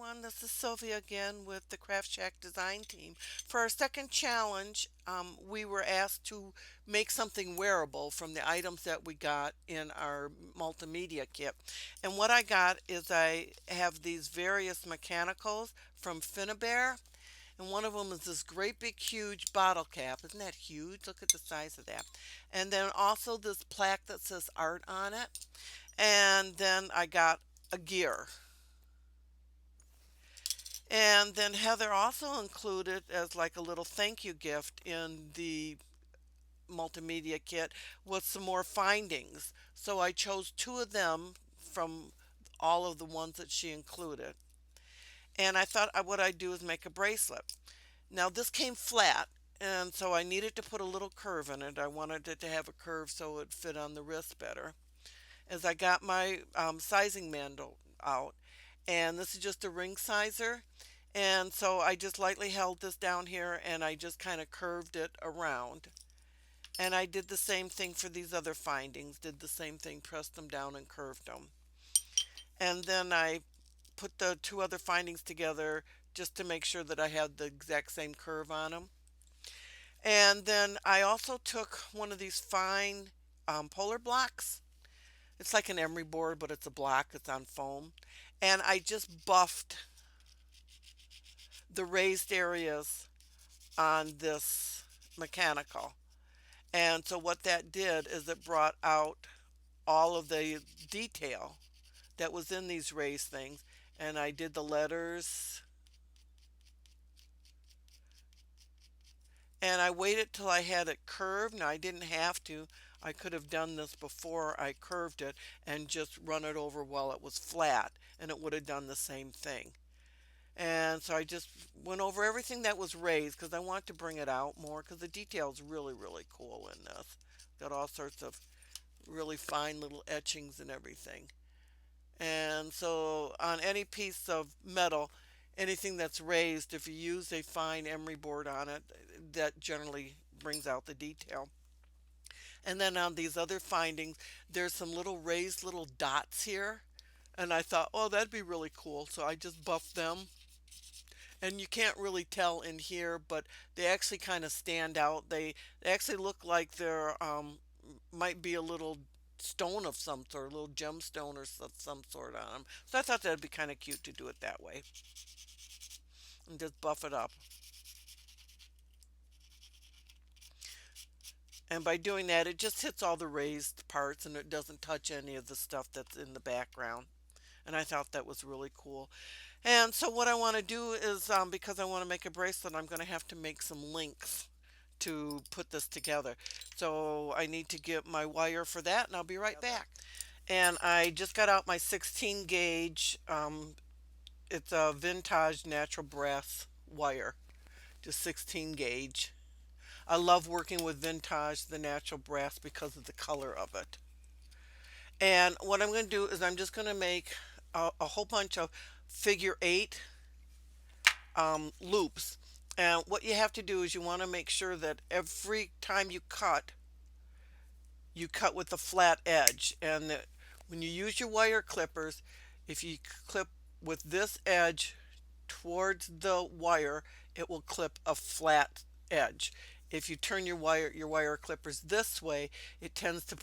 everyone, this is Sylvia again with the Kraaft Shaak design team. For our second challenge, we were asked to make something wearable from the items that we got in our multimedia kit. And what I got is I have these various mechanicals from Finnabair, and one of them is this great big huge bottle cap. Isn't that huge? Look at the size of that. And then also this plaque that says art on it. And then I got a gear. And then Heather also included as like a little thank you gift in the multimedia kit with some more findings. So I chose two of them from all of the ones that she included. And I thought what I'd do is make a bracelet. Now this came flat, and so I needed to put a little curve in it. I wanted it to have a curve so it would fit on the wrist better. As I got my sizing manual out, and this is just a ring sizer. And so I just lightly held this down here and I just kind of curved it around. And I did the same thing for these other findings, did the same thing, pressed them down and curved them. And then I put the two other findings together just to make sure that I had the exact same curve on them. And then I also took one of these fine polar blocks. It's like an emery board, but it's a block, it's on foam. And I just buffed the raised areas on this mechanical. And so what that did is it brought out all of the detail that was in these raised things. And I did the letters. And I waited till I had it curved. Now I didn't have to. I could have done this before I curved it and just run it over while it was flat, and it would have done the same thing. And so I just went over everything that was raised because I want to bring it out more because the detail is really, really cool in this. Got all sorts of really fine little etchings and everything. And so on any piece of metal, anything that's raised, if you use a fine emery board on it, that generally brings out the detail. And then on these other findings, there's some little raised little dots here. And I thought, oh, that'd be really cool. So I just buffed them, and you can't really tell in here, but they actually kind of stand out. They actually look like they're might be a little stone of some sort, a little gemstone or some sort on them. So I thought that'd be kind of cute to do it that way and just buff it up. And by doing that, it just hits all the raised parts and it doesn't touch any of the stuff that's in the background. And I thought that was really cool. And so what I want to do is, because I want to make a bracelet, I'm going to have to make some links to put this together. So I need to get my wire for that, and I'll be right back. And I just got out my 16 gauge. It's a Vintaj natural brass wire, just 16 gauge. I love working with Vintage, the natural brass, because of the color of it. And what I'm going to do is I'm just going to make a whole bunch of figure 8 loops. And what you have to do is you want to make sure that every time you cut with a flat edge. And that when you use your wire clippers, if you clip with this edge towards the wire, it will clip a flat edge. If you turn your wire clippers this way, it tends to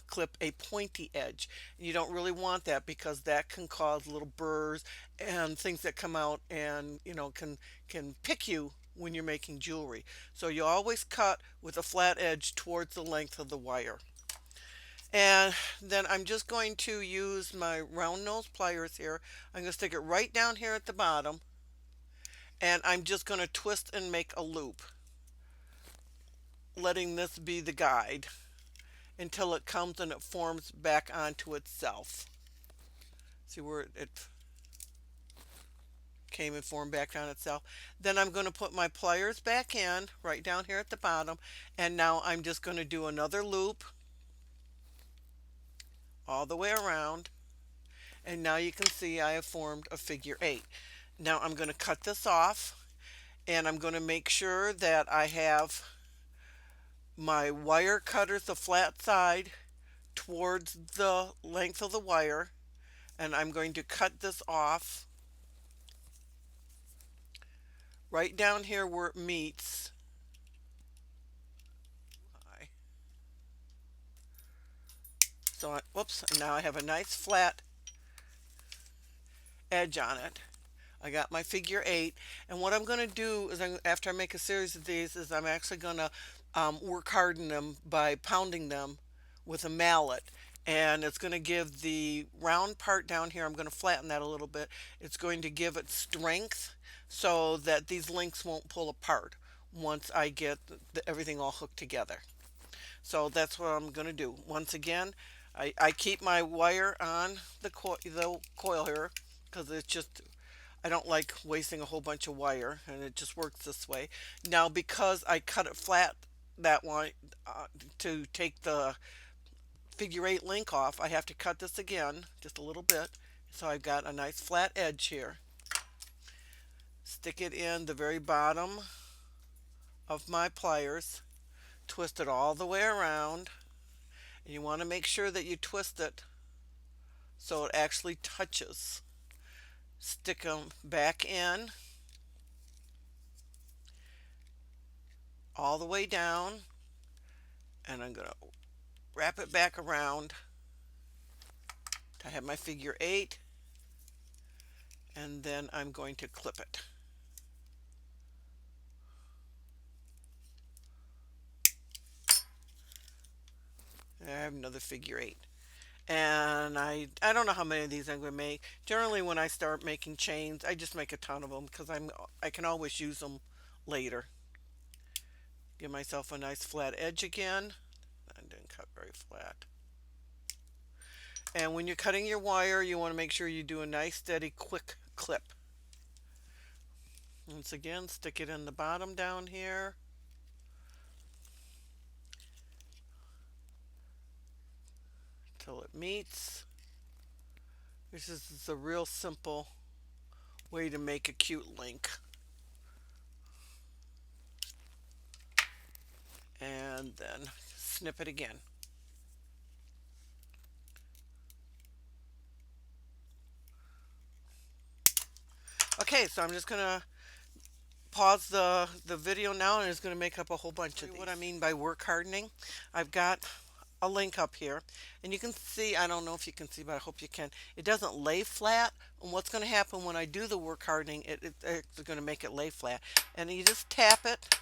clip a pointy edge. You don't really want that because that can cause little burrs and things that come out and can pick you when you're making jewelry. So you always cut with a flat edge towards the length of the wire. And then I'm just going to use my round nose pliers here. I'm going to stick it right down here at the bottom, and I'm just going to twist and make a loop, letting this be the guide until it comes and it forms back onto itself. See where it came and formed back on itself. Then I'm going to put my pliers back in right down here at the bottom, and now I'm just going to do another loop all the way around, and now you can see I have formed a figure 8. Now I'm going to cut this off, and I'm going to make sure that I have my wire cutters, the flat side, towards the length of the wire, and I'm going to cut this off right down here where it meets. So, whoops, now I have a nice flat edge on it. I got my figure 8, and what I'm going to do is, after I make a series of these, is I'm actually going to work harden them by pounding them with a mallet, and it's going to give the round part down here, I'm going to flatten that a little bit. It's going to give it strength so that these links won't pull apart once I get everything all hooked together. So that's what I'm going to do. Once again, I keep my wire on the coil here because it's just, I don't like wasting a whole bunch of wire, and it just works this way. Now, because I cut it flat that one to take the figure 8 link off, I have to cut this again just a little bit. So I've got a nice flat edge here. Stick it in the very bottom of my pliers. Twist it all the way around. And you want to make sure that you twist it so it actually touches. Stick them back in all the way down, and I'm going to wrap it back around. I have my figure 8, and then I'm going to clip it. I have another figure 8. And I don't know how many of these I'm going to make. Generally, when I start making chains, I just make a ton of them because I can always use them later. Give myself a nice flat edge again. I didn't cut very flat. And when you're cutting your wire, you want to make sure you do a nice, steady, quick clip. Once again, stick it in the bottom down here. Till it meets. This is a real simple way to make a cute link. And then snip it again. Okay, so I'm just going to pause the video now, and it's going to make up a whole bunch of these. What I mean by work hardening, I've got a link up here, and you can see, I don't know if you can see, but I hope you can, it doesn't lay flat. And what's going to happen when I do the work hardening, it's going to make it lay flat. And you just tap it.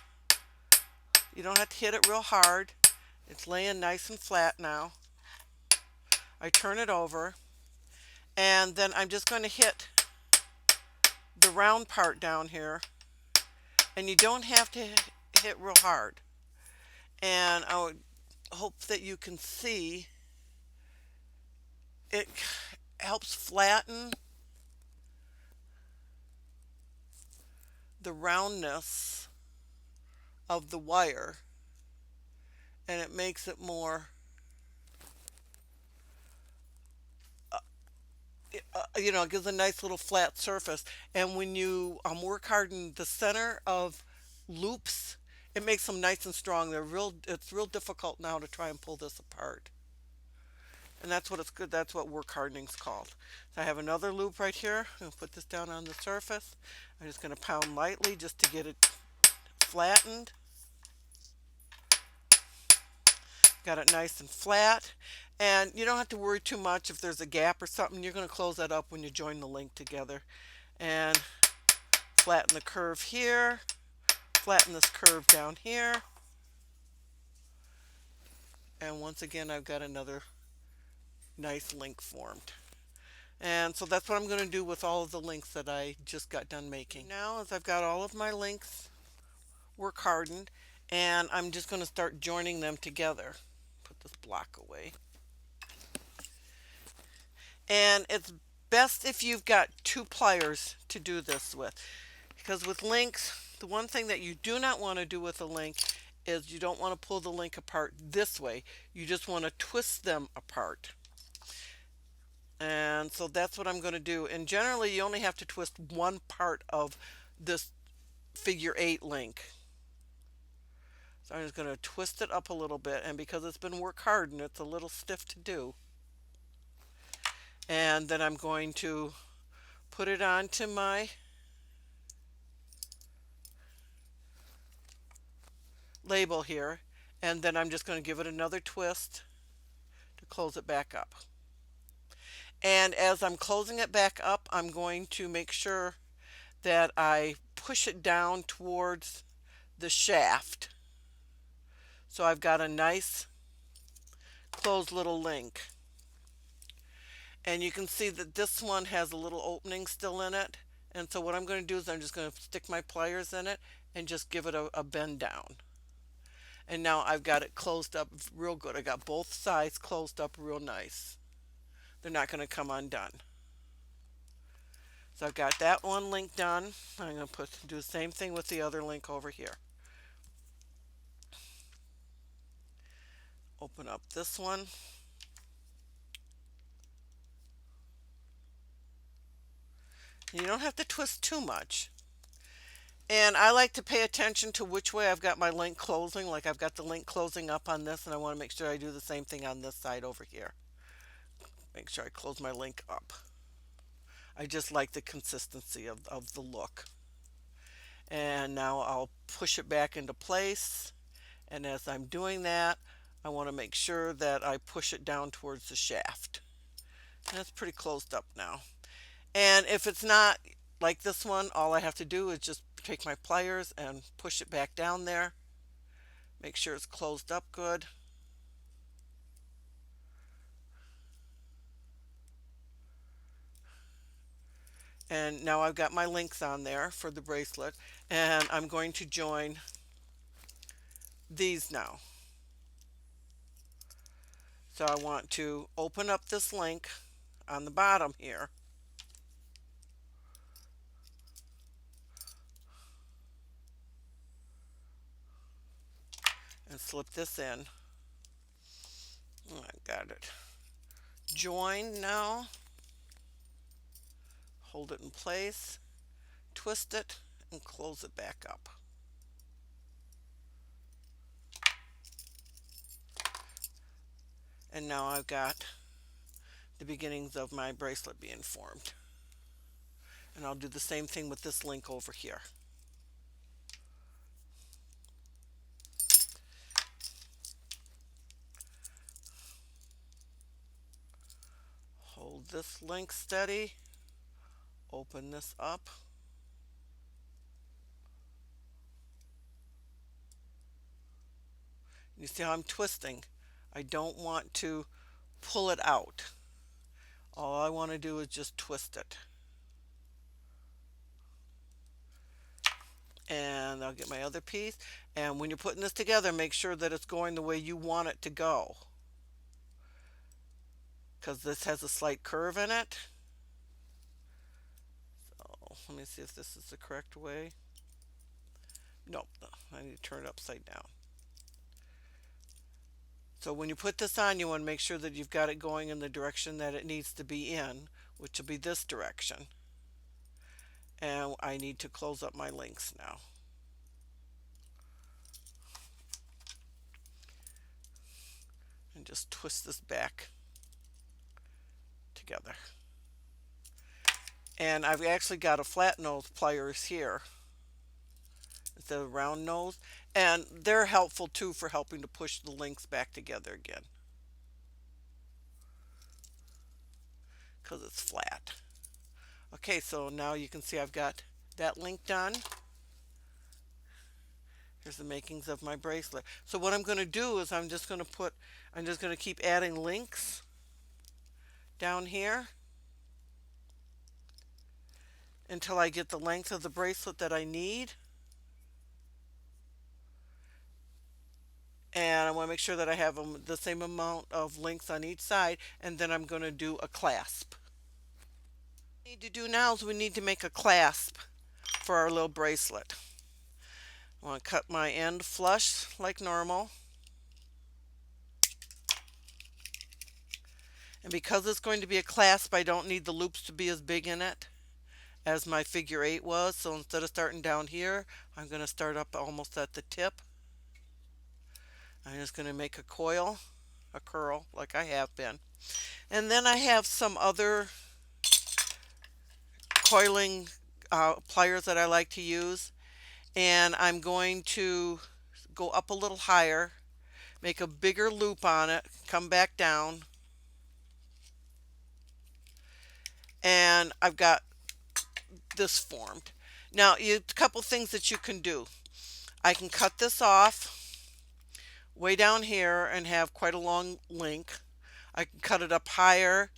You don't have to hit it real hard. It's laying nice and flat now. I turn it over, and then I'm just going to hit the round part down here, and you don't have to hit real hard. And I would hope that you can see it helps flatten the roundness of the wire, and it makes it more it gives a nice little flat surface. And when you work harden the center of loops, it makes them nice and strong. It's real difficult now to try and pull this apart. And that's what it's good. That's what work hardening is called. So I have another loop right here. I'm going to put this down on the surface. I'm just going to pound lightly just to get it flattened. Got it nice and flat. And you don't have to worry too much if there's a gap or something. You're going to close that up when you join the link together. And flatten the curve here. Flatten this curve down here. And once again, I've got another nice link formed. And so that's what I'm going to do with all of the links that I just got done making. Now, as I've got all of my links work hardened, and I'm just going to start joining them together. Put this block away. And it's best if you've got 2 pliers to do this with, because with links, the one thing that you do not want to do with a link is you don't want to pull the link apart this way. You just want to twist them apart. And so that's what I'm going to do. And generally, you only have to twist one part of this figure 8 link. So I'm just going to twist it up a little bit, and because it's been work hardened, it's a little stiff to do. And then I'm going to put it onto my label here, and then I'm just going to give it another twist to close it back up. And as I'm closing it back up, I'm going to make sure that I push it down towards the shaft. So I've got a nice closed little link. And you can see that this one has a little opening still in it. And so what I'm going to do is I'm just going to stick my pliers in it and just give it a bend down. And now I've got it closed up real good. I got both sides closed up real nice. They're not going to come undone. So I've got that one link done. I'm going to do the same thing with the other link over here. Open up this one. You don't have to twist too much. And I like to pay attention to which way I've got my link closing. Like I've got the link closing up on this, and I want to make sure I do the same thing on this side over here. Make sure I close my link up. I just like the consistency of the look. And now I'll push it back into place. And as I'm doing that, I want to make sure that I push it down towards the shaft. And it's pretty closed up now. And if it's not like this one, all I have to do is just take my pliers and push it back down there. Make sure it's closed up good. And now I've got my links on there for the bracelet, and I'm going to join these now. So I want to open up this link on the bottom here. And slip this in. I got it. Join now. Hold it in place, twist it, and close it back up. And now I've got the beginnings of my bracelet being formed. And I'll do the same thing with this link over here. Hold this link steady, open this up. You see how I'm twisting? I don't want to pull it out. All I want to do is just twist it. And I'll get my other piece. And when you're putting this together, make sure that it's going the way you want it to go, because this has a slight curve in it. So let me see if this is the correct way. Nope, I need to turn it upside down. So when you put this on, you want to make sure that you've got it going in the direction that it needs to be in, which will be this direction. And I need to close up my links now. And just twist this back together. And I've actually got a flat nose pliers here instead of round nose, and they're helpful too for helping to push the links back together again, because it's flat. Okay, so now you can see I've got that link done. Here's the makings of my bracelet. So what I'm going to do is I'm just going to keep adding links down here until I get the length of the bracelet that I need. And I want to make sure that I have the same amount of links on each side, and then I'm going to do a clasp. What we need to do now is we need to make a clasp for our little bracelet. I want to cut my end flush like normal. And because it's going to be a clasp, I don't need the loops to be as big in it as my figure 8 was. So instead of starting down here, I'm going to start up almost at the tip. I'm just going to make a coil, a curl, like I have been. And then I have some other coiling pliers that I like to use. And I'm going to go up a little higher, make a bigger loop on it, come back down, and I've got this formed. Now, a couple things that you can do. I can cut this off way down here and have quite a long link. I can cut it up higher.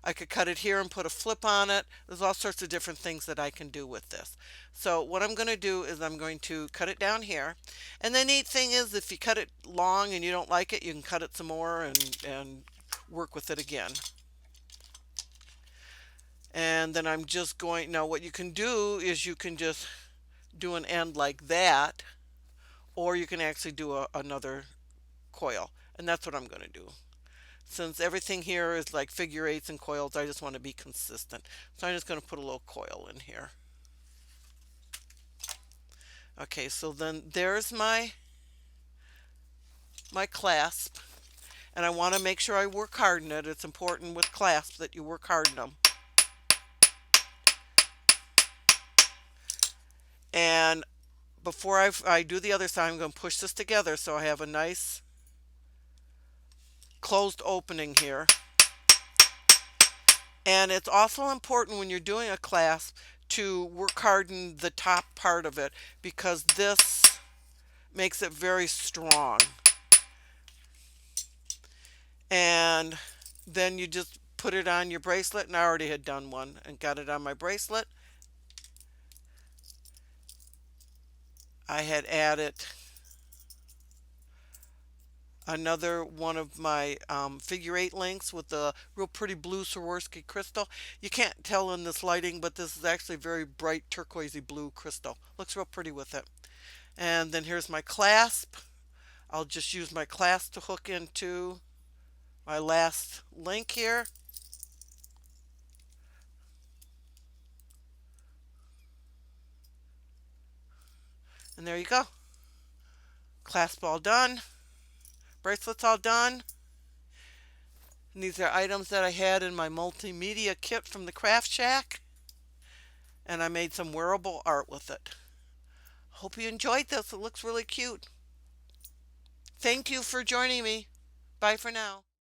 I could cut it here and put a flip on it. There's all sorts of different things that I can do with this. So what I'm going to do is I'm going to cut it down here. And the neat thing is if you cut it long and you don't like it, you can cut it some more and work with it again. And then I'm just going, now what you can do is you can just do an end like that, or you can actually do another coil. And that's what I'm going to do. Since everything here is like figure eights and coils, I just want to be consistent. So I'm just going to put a little coil in here. Okay, so then there's my clasp. And I want to make sure I work harden it. It's important with clasps that you work harden them. And before I do the other side, I'm going to push this together so I have a nice closed opening here. And it's also important when you're doing a clasp to work harden the top part of it, because this makes it very strong. And then you just put it on your bracelet, and I already had done one and got it on my bracelet. I had added another one of my figure eight links with the real pretty blue Swarovski crystal. You can't tell in this lighting, but this is actually very bright turquoisey blue crystal. Looks real pretty with it. And then here's my clasp. I'll just use my clasp to hook into my last link here. And there you go. Clasp all done. Bracelets all done. And these are items that I had in my multimedia kit from the Kraaft Shaak. And I made some wearable art with it. Hope you enjoyed this. It looks really cute. Thank you for joining me. Bye for now.